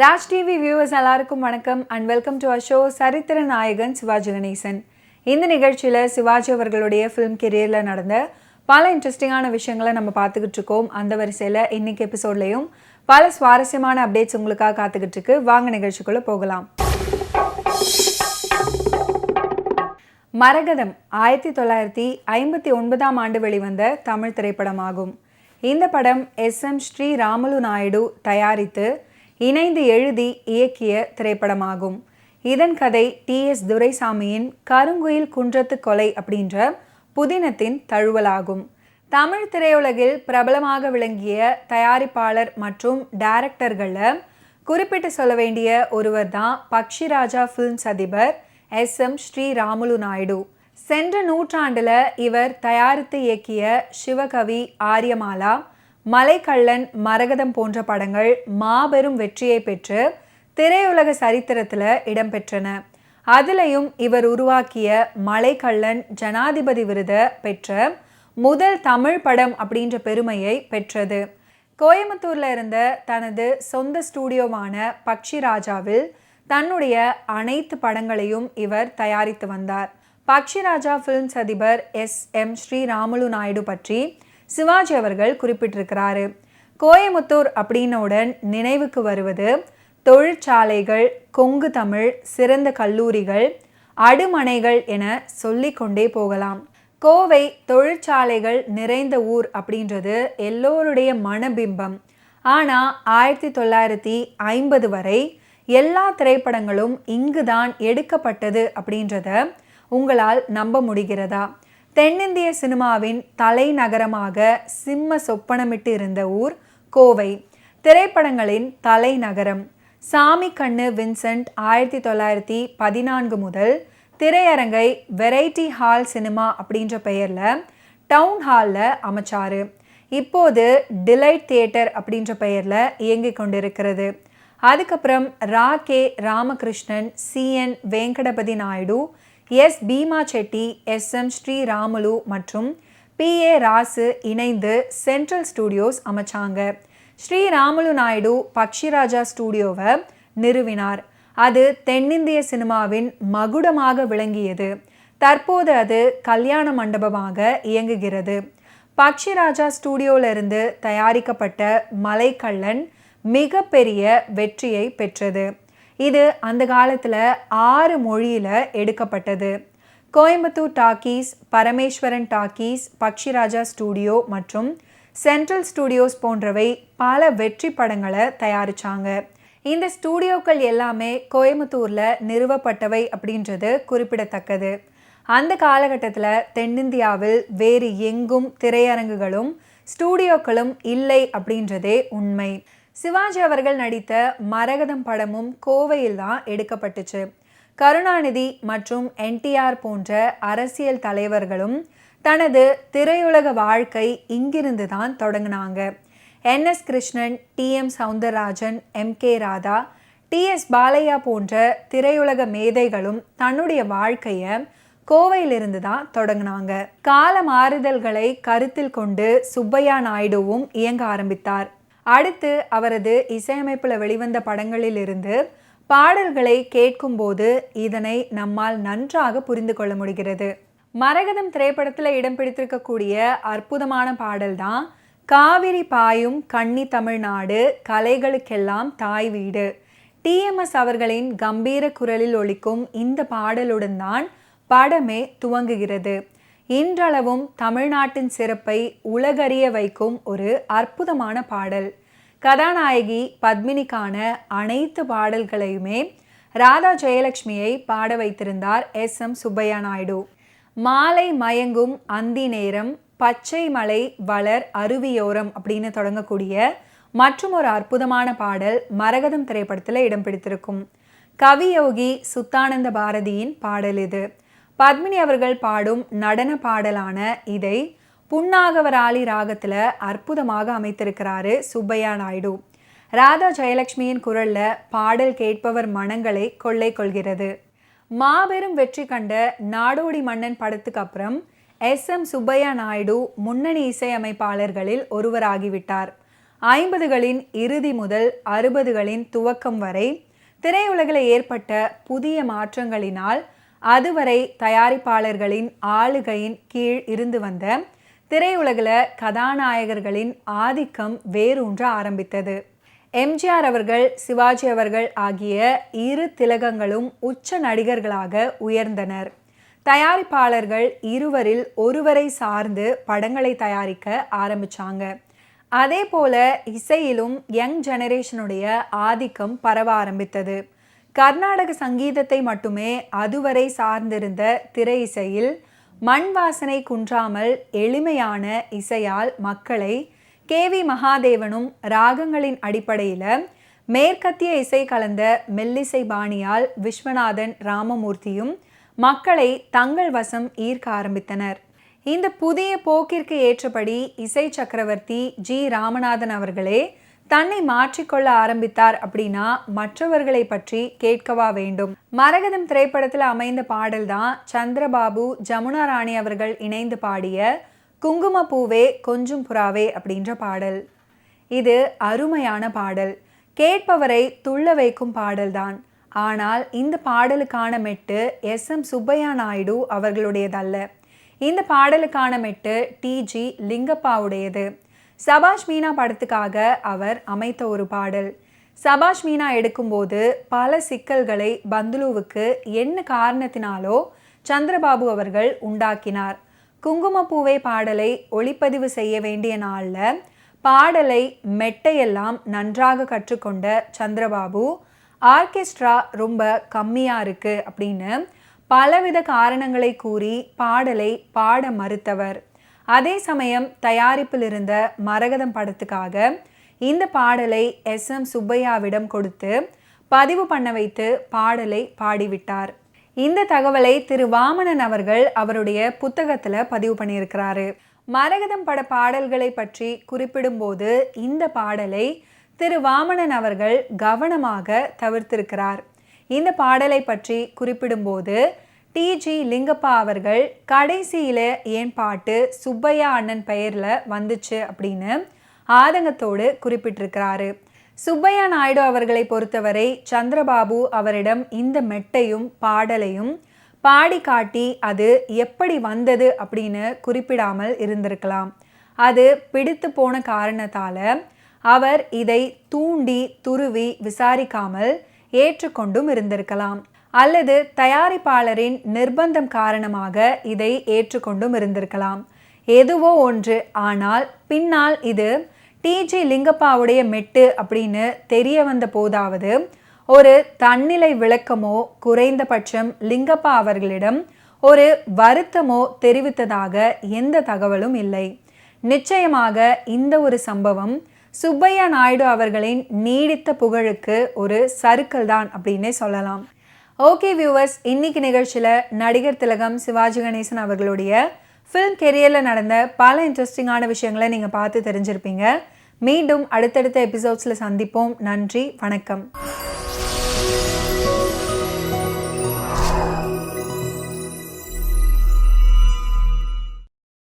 Raj TV viewers எல்லாருக்கும் வணக்கம் and welcome to our show சரித்திர நாயகன் சிவாஜி கணேசன். இந்த நிகழ்ச்சியில் சிவாஜி அவர்களுடைய ஃபிலிம் கெரியரில் நடந்த பல இன்ட்ரெஸ்டிங்கான விஷயங்களை நம்ம பார்த்துக்கிட்டு இருக்கோம். அந்த வரிசையில் இன்னைக்கு எபிசோட்லையும் பல சுவாரஸ்யமான அப்டேட்ஸ் உங்களுக்காக காத்துக்கிட்டு இருக்கு. வாங்க நிகழ்ச்சிக்குள்ளே போகலாம். மரகதம் 1959 ஆண்டு வெளிவந்த தமிழ் திரைப்படமாகும். இந்த படம் எஸ்.எம். ஸ்ரீ ராமுலு நாயுடு தயாரித்து இணைந்து எழுதி இயக்கிய திரைப்படமாகும். இதன் கதை டி.எஸ். துரைசாமியின் கருங்குயில் குன்றத்து கொலை அப்படின்ற புதினத்தின் தழுவலாகும். தமிழ் திரையுலகில் பிரபலமாக விளங்கிய தயாரிப்பாளர் மற்றும் டைரக்டர்களில் குறிப்பிட்டு சொல்ல வேண்டிய ஒருவர் தான் பக்ஷிராஜா ஃபிலிம்ஸ் அதிபர் எஸ்.எம். ஸ்ரீ ராமுலு நாயுடு. சென்ற நூற்றாண்டில் இவர் தயாரித்து இயக்கிய சிவகவி, ஆரியமாலா, மலைக்கள்ளன், மரகதம் போன்ற படங்கள் மாபெரும் வெற்றியை பெற்று திரையுலக சரித்திரத்தில் இடம்பெற்றன. அதிலையும் இவர் உருவாக்கிய மலைக்கள்ளன் ஜனாதிபதி விருதை பெற்ற முதல் தமிழ் படம் அப்படின்ற பெருமையை பெற்றது. கோயம்புத்தூரில் இருந்த தனது சொந்த ஸ்டூடியோவான பக்ஷிராஜாவில் தன்னுடைய அனைத்து படங்களையும் இவர் தயாரித்து வந்தார். பக்ஷிராஜா ஃபிலிம்ஸ் அதிபர் எஸ்.எம். ஸ்ரீ ராமுலு நாயுடு பற்றி சிவாஜி அவர்கள் குறிப்பிட்டிருக்கிறாரு. கோயமுத்தூர் அப்படின்னுடன் நினைவுக்கு வருவது தொழிற்சாலைகள், கொங்கு தமிழ், சிறந்த கல்லூரிகள், அடுமனைகள் என சொல்லிக்கொண்டே போகலாம். கோவை தொழிற்சாலைகள் நிறைந்த ஊர் அப்படின்றது எல்லோருடைய மனபிம்பம். ஆனால் 1950 வரை எல்லா திரைப்படங்களும் இங்குதான் எடுக்கப்பட்டது அப்படின்றத உங்களால் நம்ப முடிகிறதா? தென்னிந்திய சினிமாவின் தலைநகரமாக சிம்ம சொப்பனமிட்டு இருந்த ஊர் கோவை, திரைப்படங்களின் தலைநகரம். சாமி கண்ணு வின்சென்ட் 1914 முதல் திரையரங்கை வெரைட்டி ஹால் சினிமா அப்படின்ற பெயரில் டவுன் ஹாலில் அமைச்சாரு. இப்போது டிலைட் தியேட்டர் அப்படின்ற பெயரில் இயங்கி கொண்டிருக்கிறது. அதுக்கப்புறம் ரா.கே. ராமகிருஷ்ணன், சி.என். வெங்கடபதி நாயுடு, எஸ். பீமா செட்டி, எஸ்.எம். ஸ்ரீ ராமுலு மற்றும் பி.ஏ. ராசு இணைந்து சென்ட்ரல் ஸ்டூடியோஸ் அமைச்சாங்க. ஸ்ரீ ராமுலு நாயுடு பக்ஷிராஜா ஸ்டூடியோவை நிறுவினார். அது தென்னிந்திய சினிமாவின் மகுடமாக விளங்கியது. தற்போது அது கல்யாண மண்டபமாக இயங்குகிறது. பக்ஷிராஜா ஸ்டூடியோவிலிருந்து தயாரிக்கப்பட்ட மலைக்கள்ளன் மிகப்பெரிய வெற்றியை பெற்றது. இது அந்த காலத்தில் 6 மொழியில் எடுக்கப்பட்டது. Coimbatore talkies, Parameswaran talkies, Pakshiraja studio மற்றும் சென்ட்ரல் ஸ்டூடியோஸ் போன்றவை பல வெற்றி படங்களை தயாரித்தாங்க. இந்த ஸ்டூடியோக்கள் எல்லாமே கோயம்புத்தூரில் நிறுவப்பட்டவை அப்படின்றது குறிப்பிடத்தக்கது. அந்த காலகட்டத்தில் தென்னிந்தியாவில் வேறு எங்கும் திரையரங்குகளும் ஸ்டூடியோக்களும் இல்லை அப்படின்றதே உண்மை. சிவாஜி அவர்கள் நடித்த மரகதம் படமும் கோவையில் தான் எடுக்கப்பட்டுச்சு. கருணாநிதி மற்றும் என்.டி.ஆர். போன்ற அரசியல் தலைவர்களும் தனது திரையுலக வாழ்க்கை இங்கிருந்து தான் தொடங்கினாங்க. என்.எஸ். Krishnan, TM. Soundararajan, MK. Radha, DS. Balaiah போன்ற திரையுலக மேதைகளும் தன்னுடைய வாழ்க்கையை கோவையிலிருந்து தான் தொடங்கினாங்க. கால மாறுதல்களை கருத்தில் கொண்டு சுப்பையா நாயுடுவும் இயங்க ஆரம்பித்தார். அடுத்து அவரது இசையமைப்பில் வெளிவந்த படங்களிலிருந்து பாடல்களை கேட்கும்போது இதனை நம்மால் நன்றாக புரிந்து கொள்ள முடிகிறது. மரகதம் திரைப்படத்தில் இடம் பிடித்திருக்கக்கூடிய அற்புதமான பாடல் தான் காவிரி பாயும் கன்னி தமிழ்நாடு, கலைகளுக்கெல்லாம் தாய் வீடு. டி.எம்.எஸ். அவர்களின் கம்பீர குரலில் ஒலிக்கும் இந்த பாடலுடன் தான் படமே துவங்குகிறது. இன்றளவும் தமிழ்நாட்டின் சிறப்பை உலகறிய வைக்கும் ஒரு அற்புதமான பாடல். கதாநாயகி பத்மினிக்கான அனைத்து பாடல்களையுமே ராதா ஜெயலட்சுமியை பாட வைத்திருந்தார் எஸ்.எம். சுப்பையா நாயுடு. மாலை மயங்கும் அந்தி நேரம், பச்சை மலை வளர் அருவியோரம் அப்படின்னு தொடங்கக்கூடிய மற்றும் ஒரு அற்புதமான பாடல் மரகதம் திரைப்படத்தில் இடம் பிடித்திருக்கும். கவியோகி சுத்தானந்த பாரதியின் பாடல் இது. பத்மினி அவர்கள் பாடும் நடன பாடலான இதை புன்னாகவராளி ராகத்தில் அற்புதமாக அமைத்திருக்கிறாரு சுப்பையா நாயுடு. ராதா ஜெயலட்சுமியின் குரலில் பாடல் கேட்பவர் மனங்களை கொள்ளை கொள்கிறது. மாபெரும் வெற்றி கண்ட நாடோடி மன்னன் படத்துக்கு அப்புறம் எஸ்.எம். சுப்பையா நாயுடு முன்னணி இசையமைப்பாளர்களில் ஒருவராகிவிட்டார். 50களின் இறுதி முதல் 60களின் துவக்கம் வரை திரையுலகில் ஏற்பட்ட புதிய மாற்றங்களினால் அதுவரை தயாரிப்பாளர்களின் ஆளுகையின் கீழ் இருந்து வந்த திரையுலகில் கதாநாயகர்களின் ஆதிக்கம் வேரூன்ற ஆரம்பித்தது. எம்ஜிஆர் அவர்கள், சிவாஜி அவர்கள் ஆகிய இரு திலகங்களும் உச்ச நடிகர்களாக உயர்ந்தனர். தயாரிப்பாளர்கள் இருவரில் ஒருவரை சார்ந்து படங்களை தயாரிக்க ஆரம்பிச்சாங்க. அதே போல இசையிலும் யங் ஜெனரேஷனுடைய ஆதிக்கம் பரவ ஆரம்பித்தது. கர்நாடக சங்கீதத்தை மட்டுமே அதுவரை சார்ந்திருந்த திரை இசையில் மண் வாசனை குன்றாமல் எளிமையான இசையால் மக்களை KV மகாதேவனும் ராகங்களின் அடிப்படையில் மேற்கத்திய இசை கலந்த மெல்லிசை பாணியால் விஸ்வநாதன் ராமமூர்த்தியும் மக்களை தங்கள் வசம் ஈர்க்க ஆரம்பித்தனர். இந்த புதிய போக்கிற்கு ஏற்றபடி இசை சக்கரவர்த்தி G. ராமநாதன் அவர்களே தன்னை மாற்றிக்கொள்ள ஆரம்பித்தார் அப்படின்னா மற்றவர்களை பற்றி கேட்கவா வேண்டும். மரகதம் திரைப்படத்தில் அமைந்த பாடல் தான் சந்திரபாபு, ஜமுனா ராணி அவர்கள் இணைந்து பாடிய குங்கும பூவே கொஞ்சம் புறாவே அப்படின்ற பாடல். இது அருமையான பாடல், கேட்பவரை துள்ள வைக்கும் பாடல்தான். ஆனால் இந்த பாடலுக்கான மெட்டு SM சுப்பையா நாயுடு அவர்களுடையதல்ல. இந்த பாடலுக்கான மெட்டு TG லிங்கப்பாவுடையது. சபாஷ் மீனா படத்துக்காக அவர் அமைத்த ஒரு பாடல். சபாஷ் மீனா எடுக்கும்போது பல சிக்கல்களை பந்துலுவுக்கு என்ன காரணத்தினாலோ சந்திரபாபு அவர்கள் உண்டாக்கினார். குங்குமப்பூவை பாடலை ஒளிப்பதிவு செய்ய வேண்டிய நாளில் பாடலை மெட்டையெல்லாம் நன்றாக கற்றுக்கொண்ட சந்திரபாபு ஆர்கெஸ்ட்ரா ரொம்ப கம்மியாக இருக்குது அப்படின்னு பலவித காரணங்களை கூறி பாடலை பாட மறுத்தவர். அதே சமயம் தயாரிப்பில் இருந்த மரகதம் படத்துக்காக இந்த பாடலை SM சுப்பையாவிடம் கொடுத்து பதிவு பண்ண வைத்து பாடலை பாடிவிட்டார். இந்த தகவலை திரு வாமனன் அவர்கள் அவருடைய புத்தகத்தில் பதிவு பண்ணியிருக்கிறாரு. மரகதம் பட பாடல்களை பற்றி குறிப்பிடும்போது இந்த பாடலை திரு வாமனன் அவர்கள் கவனமாக தவிர்த்திருக்கிறார். இந்த பாடலை பற்றி குறிப்பிடும்போது TG லிங்கப்பா அவர்கள் கடைசியில் ஏன் பாட்டு சுப்பையா அண்ணன் பெயரில் வந்துச்சு அப்படின்னு ஆதங்கத்தோடு குறிப்பிட்டிருக்கிறாரு. சுப்பையா நாயுடு அவர்களை பொறுத்தவரை சந்திரபாபு அவரிடம் இந்த மெட்டையும் பாடலையும் பாடி காட்டி அது எப்படி வந்தது அப்படின்னு குறிப்பிடாமல் இருந்திருக்கலாம். அது பிடித்து போன காரணத்தால் அவர் இதை தூண்டி துருவி விசாரிக்காமல் ஏற்றுக்கொண்டும் இருந்திருக்கலாம். அல்லது தயாரிப்பாளரின் நிர்பந்தம் காரணமாக இதை ஏற்றுக்கொண்டும் இருந்திருக்கலாம். எதுவோ ஒன்று. ஆனால் பின்னால் இது TG லிங்கப்பாவுடைய மெட்டு அப்படின்னு தெரிய வந்த போதாவது ஒரு தன்னிலை விளக்கமோ குறைந்தபட்சம் லிங்கப்பா அவர்களிடம் ஒரு வருத்தமோ தெரிவித்ததாக எந்த தகவலும் இல்லை. நிச்சயமாக இந்த ஒரு சம்பவம் சுப்பையா நாயுடு அவர்களின் நீடித்த புகழுக்கு ஒரு சறுக்கல் தான் அப்படின்னே சொல்லலாம். ஓகே வியூவர்ஸ், இன்னைக்கு நிகழ்ச்சியில் நடிகர் திலகம் சிவாஜி கணேசன் அவர்களுடைய ஃபிலிம் கெரியரில் நடந்த பல இன்ட்ரெஸ்டிங்கான விஷயங்களை நீங்கள் பார்த்து தெரிஞ்சிருப்பீங்க. மீண்டும் அடுத்தடுத்த எபிசோட்ஸில் சந்திப்போம். நன்றி, வணக்கம்.